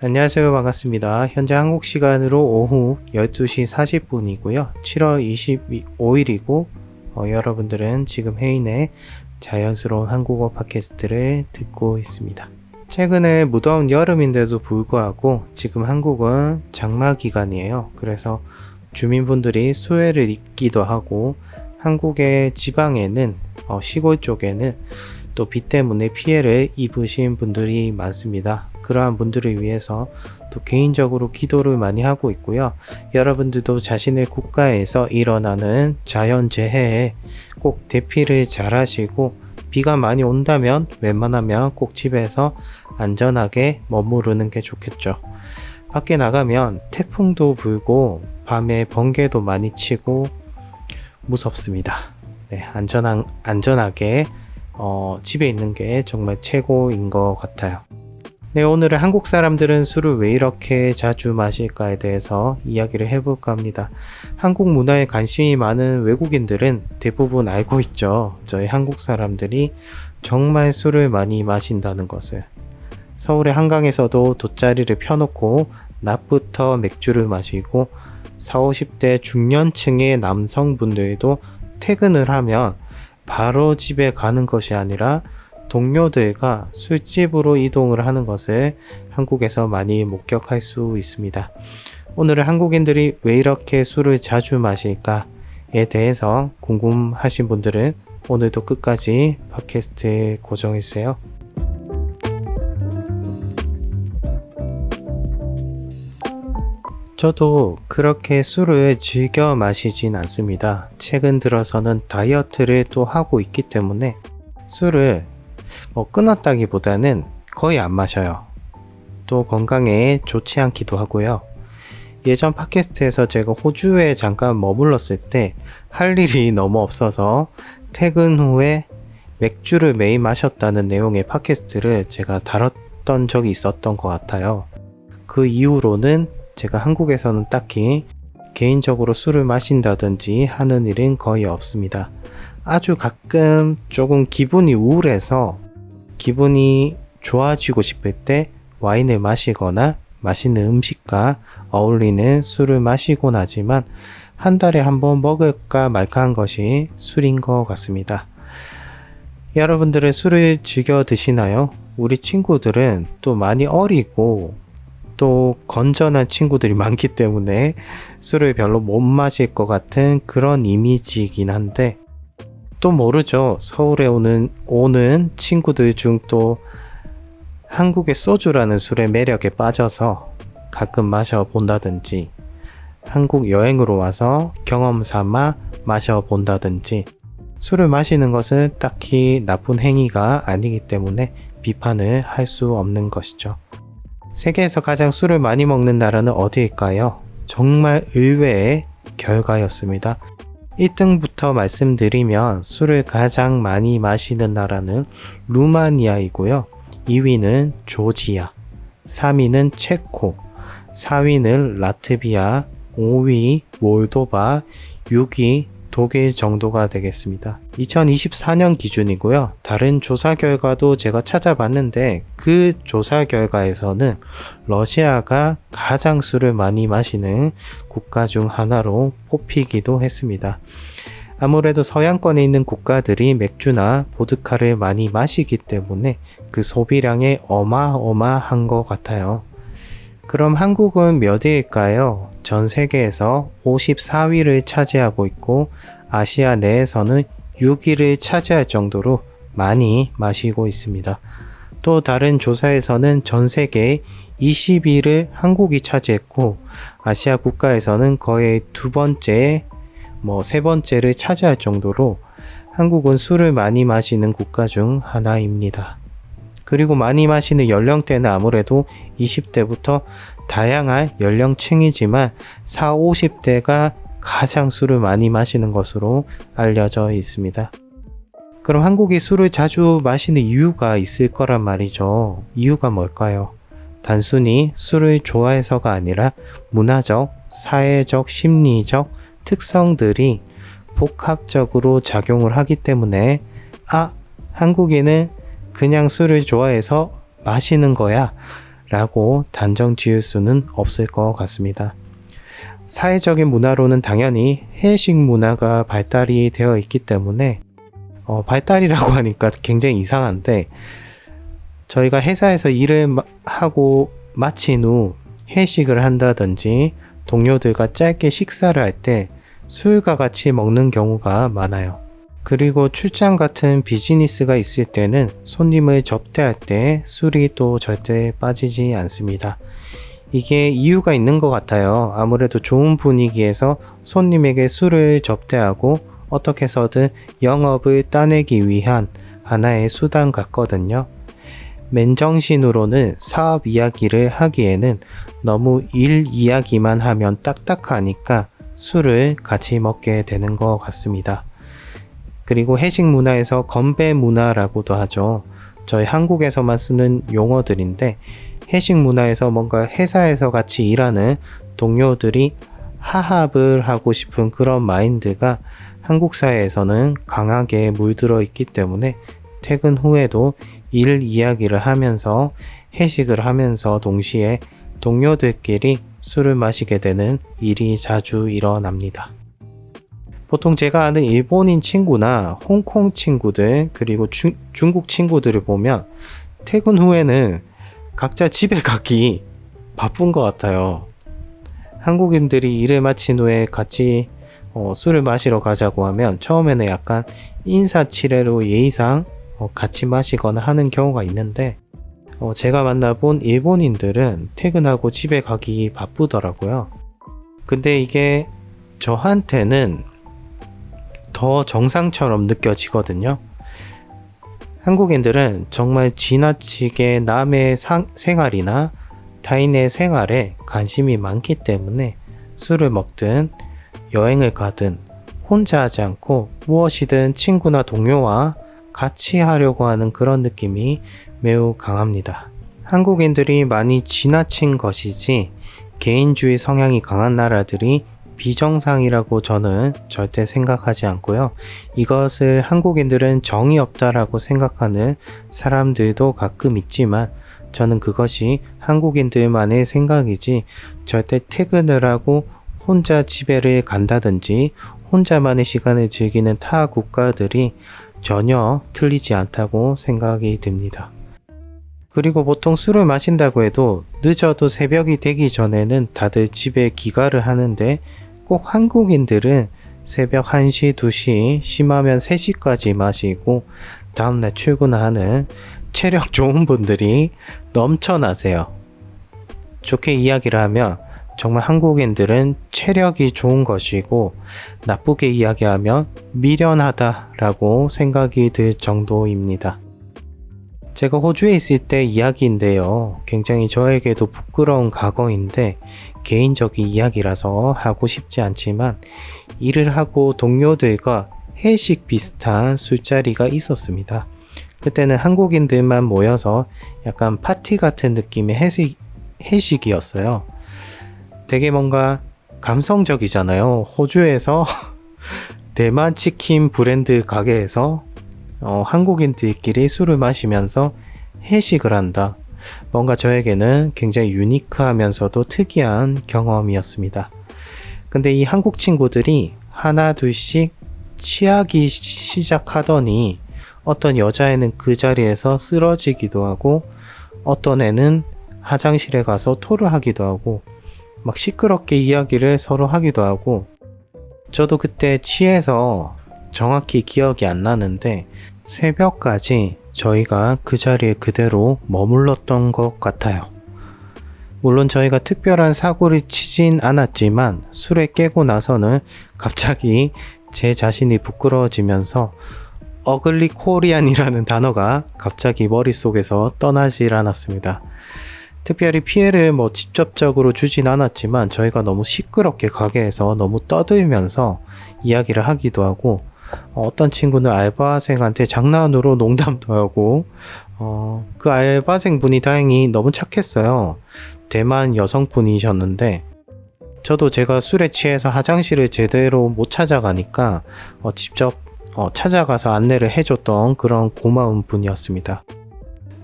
안녕하세요. 반갑습니다. 현재 한국 시간으로 오후 12시 40분이고요. 7월 25일이고 여러분들은 지금 혜인의 자연스러운 한국어 팟캐스트를 듣고 있습니다. 최근에 무더운 여름인데도 불구하고 지금 한국은 장마 기간이에요. 그래서 주민분들이 수해를 입기도 하고 한국의 지방에는 시골 쪽에는 또 비 때문에 피해를 입으신 분들이 많습니다. 그러한 분들을 위해서 또 개인적으로 기도를 많이 하고 있고요. 여러분들도 자신의 국가에서 일어나는 자연재해에 꼭 대피를 잘 하시고 비가 많이 온다면 웬만하면 꼭 집에서 안전하게 머무르는 게 좋겠죠. 밖에 나가면 태풍도 불고 밤에 번개도 많이 치고 무섭습니다. 네, 안전하게 집에 있는 게 정말 최고인 것 같아요. 네, 오늘은 한국 사람들은 술을 왜 이렇게 자주 마실까에 대해서 이야기를 해볼까 합니다. 한국 문화에 관심이 많은 외국인들은 대부분 알고 있죠. 저희 한국 사람들이 정말 술을 많이 마신다는 것을. 서울의 한강에서도 돗자리를 펴놓고 낮부터 맥주를 마시고 40, 50대 중년층의 남성분들도 퇴근을 하면 바로 집에 가는 것이 아니라 동료들과 술집으로 이동을 하는 것을 한국에서 많이 목격할 수 있습니다. 오늘은 한국인들이 왜 이렇게 술을 자주 마실까에 대해서 궁금하신 분들은 오늘도 끝까지 팟캐스트에 고정해주세요. 저도 그렇게 술을 즐겨 마시진 않습니다. 최근 들어서는 다이어트를 또 하고 있기 때문에 술을 끊었다기보다는 거의 안 마셔요. 또 건강에 좋지 않기도 하고요. 예전 팟캐스트에서 제가 호주에 잠깐 머물렀을 때 할 일이 너무 없어서 퇴근 후에 맥주를 매일 마셨다는 내용의 팟캐스트를 제가 다뤘던 적이 있었던 것 같아요. 그 이후로는 제가 한국에서는 딱히 개인적으로 술을 마신다든지 하는 일은 거의 없습니다. 아주 가끔 조금 기분이 우울해서 기분이 좋아지고 싶을 때 와인을 마시거나 맛있는 음식과 어울리는 술을 마시곤 하지만 한 달에 한 번 먹을까 말까 한 것이 술인 것 같습니다. 여러분들은 술을 즐겨 드시나요? 우리 친구들은 또 많이 어리고 또 건전한 친구들이 많기 때문에 술을 별로 못 마실 것 같은 그런 이미지이긴 한데 또 모르죠. 서울에 오는 친구들 중 또 한국의 소주라는 술의 매력에 빠져서 가끔 마셔본다든지 한국 여행으로 와서 경험 삼아 마셔본다든지 술을 마시는 것은 딱히 나쁜 행위가 아니기 때문에 비판을 할 수 없는 것이죠. 세계에서 가장 술을 많이 먹는 나라는 어디일까요? 정말 의외의 결과였습니다. 1등부터 말씀드리면 술을 가장 많이 마시는 나라는 루마니아이고요. 2위는 조지아, 3위는 체코, 4위는 라트비아, 5위 몰도바, 6위 독일 정도가 되겠습니다. 2024년 기준이고요. 다른 조사 결과도 제가 찾아봤는데 그 조사 결과에서는 러시아가 가장 술을 많이 마시는 국가 중 하나로 뽑히기도 했습니다. 아무래도 서양권에 있는 국가들이 맥주나 보드카를 많이 마시기 때문에 그 소비량이 어마어마한 것 같아요. 그럼 한국은 몇 위일까요? 전 세계에서 54위를 차지하고 있고 아시아 내에서는 6위를 차지할 정도로 많이 마시고 있습니다. 또 다른 조사에서는 전 세계 20위를 한국이 차지했고 아시아 국가에서는 거의 두 번째, 세 번째를 차지할 정도로 한국은 술을 많이 마시는 국가 중 하나입니다. 그리고 많이 마시는 연령대는 아무래도 20대부터 다양한 연령층이지만 40, 50대가 가장 술을 많이 마시는 것으로 알려져 있습니다. 그럼 한국이 술을 자주 마시는 이유가 있을 거란 말이죠. 이유가 뭘까요? 단순히 술을 좋아해서가 아니라 문화적, 사회적, 심리적 특성들이 복합적으로 작용을 하기 때문에 한국인은 그냥 술을 좋아해서 마시는 거야 라고 단정 지을 수는 없을 것 같습니다. 사회적인 문화로는 당연히 해외식 문화가 발달이 되어 있기 때문에 발달이라고 하니까 굉장히 이상한데, 저희가 회사에서 일을 하고 마친 후 회식을 한다든지 동료들과 짧게 식사를 할 때 술과 같이 먹는 경우가 많아요. 그리고 출장 같은 비즈니스가 있을 때는 손님을 접대할 때 술이 또 절대 빠지지 않습니다. 이게 이유가 있는 것 같아요. 아무래도 좋은 분위기에서 손님에게 술을 접대하고 어떻게 해서든 영업을 따내기 위한 하나의 수단 같거든요. 맨정신으로는 사업 이야기를 하기에는 너무 일 이야기만 하면 딱딱하니까 술을 같이 먹게 되는 것 같습니다. 그리고 회식 문화에서 건배 문화라고도 하죠. 저희 한국에서만 쓰는 용어들인데, 회식 문화에서 뭔가 회사에서 같이 일하는 동료들이 하합을 하고 싶은 그런 마인드가 한국 사회에서는 강하게 물들어 있기 때문에 퇴근 후에도 일 이야기를 하면서 회식을 하면서 동시에 동료들끼리 술을 마시게 되는 일이 자주 일어납니다. 보통 제가 아는 일본인 친구나 홍콩 친구들, 그리고 중국 친구들을 보면 퇴근 후에는 각자 집에 가기 바쁜 것 같아요. 한국인들이 일을 마친 후에 같이 술을 마시러 가자고 하면 처음에는 약간 인사치레로 예의상 같이 마시거나 하는 경우가 있는데, 제가 만나본 일본인들은 퇴근하고 집에 가기 바쁘더라고요. 근데 이게 저한테는 더 정상처럼 느껴지거든요. 한국인들은 정말 지나치게 남의 생활이나 타인의 생활에 관심이 많기 때문에 술을 먹든 여행을 가든 혼자 하지 않고 무엇이든 친구나 동료와 같이 하려고 하는 그런 느낌이 매우 강합니다. 한국인들이 많이 지나친 것이지 개인주의 성향이 강한 나라들이 비정상이라고 저는 절대 생각하지 않고요. 이것을 한국인들은 정이 없다라고 생각하는 사람들도 가끔 있지만, 저는 그것이 한국인들만의 생각이지 절대 퇴근을 하고 혼자 집에를 간다든지 혼자만의 시간을 즐기는 타 국가들이 전혀 틀리지 않다고 생각이 듭니다. 그리고 보통 술을 마신다고 해도 늦어도 새벽이 되기 전에는 다들 집에 귀가를 하는데, 꼭 한국인들은 새벽 1시, 2시, 심하면 3시까지 마시고 다음날 출근하는 체력 좋은 분들이 넘쳐나세요. 좋게 이야기를 하면 정말 한국인들은 체력이 좋은 것이고, 나쁘게 이야기하면 미련하다라고 생각이 들 정도입니다. 제가 호주에 있을 때 이야기인데요. 굉장히 저에게도 부끄러운 과거인데 개인적인 이야기라서 하고 싶지 않지만, 일을 하고 동료들과 회식 비슷한 술자리가 있었습니다. 그때는 한국인들만 모여서 약간 파티 같은 느낌의 회식이었어요. 되게 뭔가 감성적이잖아요. 호주에서 대만 치킨 브랜드 가게에서 한국인들끼리 술을 마시면서 회식을 한다. 뭔가 저에게는 굉장히 유니크하면서도 특이한 경험이었습니다. 근데 이 한국 친구들이 하나 둘씩 취하기 시작하더니 어떤 여자애는 그 자리에서 쓰러지기도 하고, 어떤 애는 화장실에 가서 토를 하기도 하고, 막 시끄럽게 이야기를 서로 하기도 하고, 저도 그때 취해서 정확히 기억이 안 나는데 새벽까지 저희가 그 자리에 그대로 머물렀던 것 같아요. 물론 저희가 특별한 사고를 치진 않았지만 술에 깨고 나서는 갑자기 제 자신이 부끄러워지면서 어글리 코리안이라는 단어가 갑자기 머릿속에서 떠나질 않았습니다. 특별히 피해를 직접적으로 주진 않았지만 저희가 너무 시끄럽게 가게에서 너무 떠들면서 이야기를 하기도 하고, 어떤 친구는 알바생한테 장난으로 농담도 하고, 그 알바생 분이 다행히 너무 착했어요. 대만 여성분이셨는데, 저도 제가 술에 취해서 화장실을 제대로 못 찾아가니까 직접 찾아가서 안내를 해줬던 그런 고마운 분이었습니다.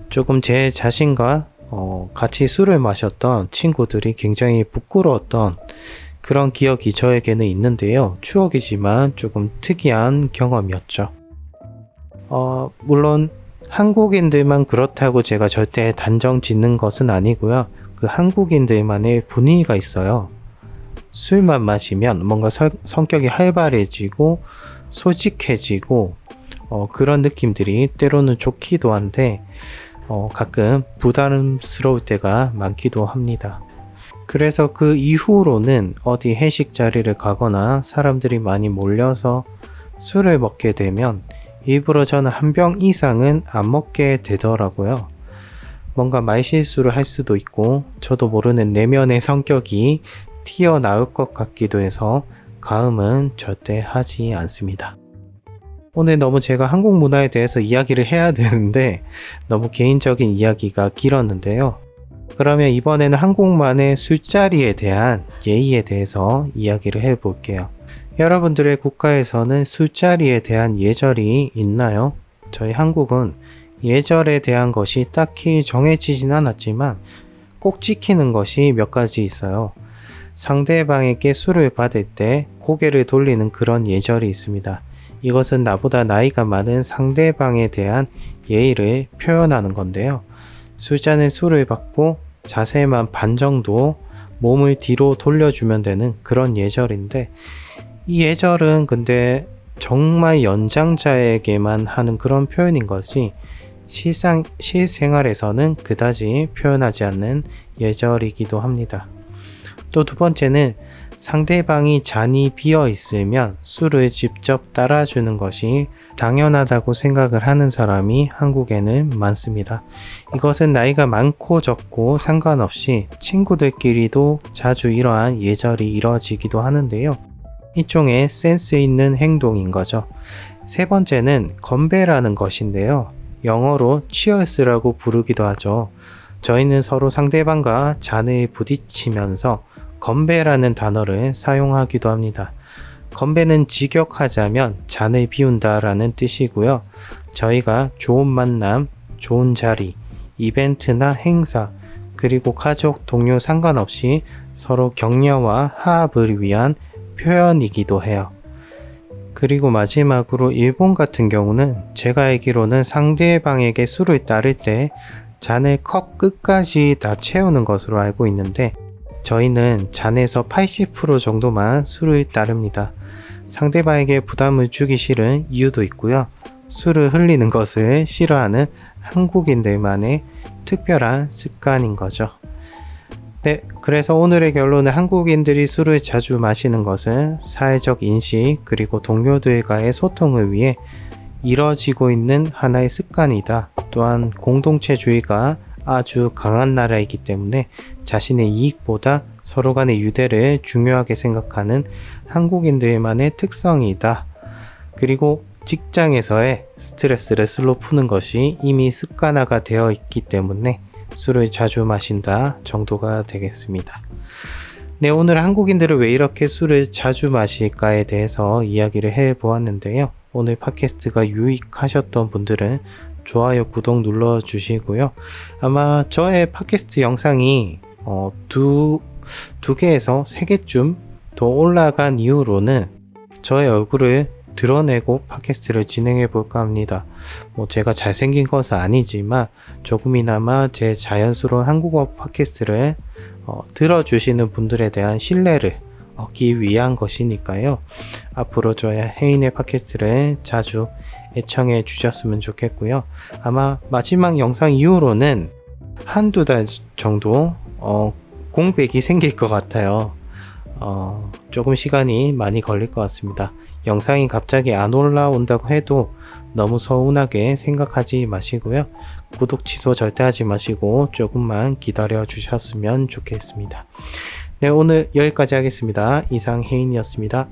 조금 제 자신과 같이 술을 마셨던 친구들이 굉장히 부끄러웠던 그런 기억이 저에게는 있는데요. 추억이지만 조금 특이한 경험이었죠. 물론 한국인들만 그렇다고 제가 절대 단정 짓는 것은 아니고요. 그 한국인들만의 분위기가 있어요. 술만 마시면 뭔가 성격이 활발해지고 솔직해지고 그런 느낌들이 때로는 좋기도 한데 가끔 부담스러울 때가 많기도 합니다. 그래서 그 이후로는 어디 회식 자리를 가거나 사람들이 많이 몰려서 술을 먹게 되면 일부러 저는 한 병 이상은 안 먹게 되더라고요. 뭔가 말실수를 할 수도 있고 저도 모르는 내면의 성격이 튀어나올 것 같기도 해서 가음은 절대 하지 않습니다. 오늘 너무 제가 한국 문화에 대해서 이야기를 해야 되는데 너무 개인적인 이야기가 길었는데요. 그러면 이번에는 한국만의 술자리에 대한 예의에 대해서 이야기를 해볼게요. 여러분들의 국가에서는 술자리에 대한 예절이 있나요? 저희 한국은 예절에 대한 것이 딱히 정해지진 않았지만 꼭 지키는 것이 몇 가지 있어요. 상대방에게 술을 받을 때 고개를 돌리는 그런 예절이 있습니다. 이것은 나보다 나이가 많은 상대방에 대한 예의를 표현하는 건데요. 술잔에 술을 받고 자세만 반 정도 몸을 뒤로 돌려주면 되는 그런 예절인데 이 예절은 근데 정말 연장자에게만 하는 그런 표현인 것이 실생활에서는 그다지 표현하지 않는 예절이기도 합니다. 또 두 번째는 상대방이 잔이 비어 있으면 술을 직접 따라주는 것이 당연하다고 생각을 하는 사람이 한국에는 많습니다. 이것은 나이가 많고 적고 상관없이 친구들끼리도 자주 이러한 예절이 이루어지기도 하는데요. 일종의 센스 있는 행동인 거죠. 세 번째는 건배라는 것인데요. 영어로 cheers라고 부르기도 하죠. 저희는 서로 상대방과 잔을 부딪히면서 건배라는 단어를 사용하기도 합니다. 건배는 직역하자면 잔을 비운다라는 뜻이고요. 저희가 좋은 만남, 좋은 자리, 이벤트나 행사, 그리고 가족, 동료 상관없이 서로 격려와 화합을 위한 표현이기도 해요. 그리고 마지막으로 일본 같은 경우는 제가 알기로는 상대방에게 술을 따를 때 잔을 컵 끝까지 다 채우는 것으로 알고 있는데 저희는 잔에서 80% 정도만 술을 따릅니다. 상대방에게 부담을 주기 싫은 이유도 있고요. 술을 흘리는 것을 싫어하는 한국인들만의 특별한 습관인 거죠. 네, 그래서 오늘의 결론은 한국인들이 술을 자주 마시는 것은 사회적 인식 그리고 동료들과의 소통을 위해 이뤄지고 있는 하나의 습관이다. 또한 공동체주의가 아주 강한 나라이기 때문에 자신의 이익보다 서로 간의 유대를 중요하게 생각하는 한국인들만의 특성이다. 그리고 직장에서의 스트레스를 술로 푸는 것이 이미 습관화가 되어 있기 때문에 술을 자주 마신다 정도가 되겠습니다. 네, 오늘 한국인들은 왜 이렇게 술을 자주 마실까에 대해서 이야기를 해보았는데요. 오늘 팟캐스트가 유익하셨던 분들은 좋아요, 구독 눌러주시고요. 아마 저의 팟캐스트 영상이 두 개에서 세 개쯤 더 올라간 이후로는 저의 얼굴을 드러내고 팟캐스트를 진행해 볼까 합니다. 제가 잘생긴 것은 아니지만 조금이나마 제 자연스러운 한국어 팟캐스트를 들어주시는 분들에 대한 신뢰를 얻기 위한 것이니까요. 앞으로 저의 혜인의 팟캐스트를 자주 애청해 주셨으면 좋겠고요. 아마 마지막 영상 이후로는 한두 달 정도 공백이 생길 것 같아요. 조금 시간이 많이 걸릴 것 같습니다. 영상이 갑자기 안 올라온다고 해도 너무 서운하게 생각하지 마시고요. 구독 취소 절대 하지 마시고 조금만 기다려 주셨으면 좋겠습니다. 네, 오늘 여기까지 하겠습니다. 이상 혜인이었습니다.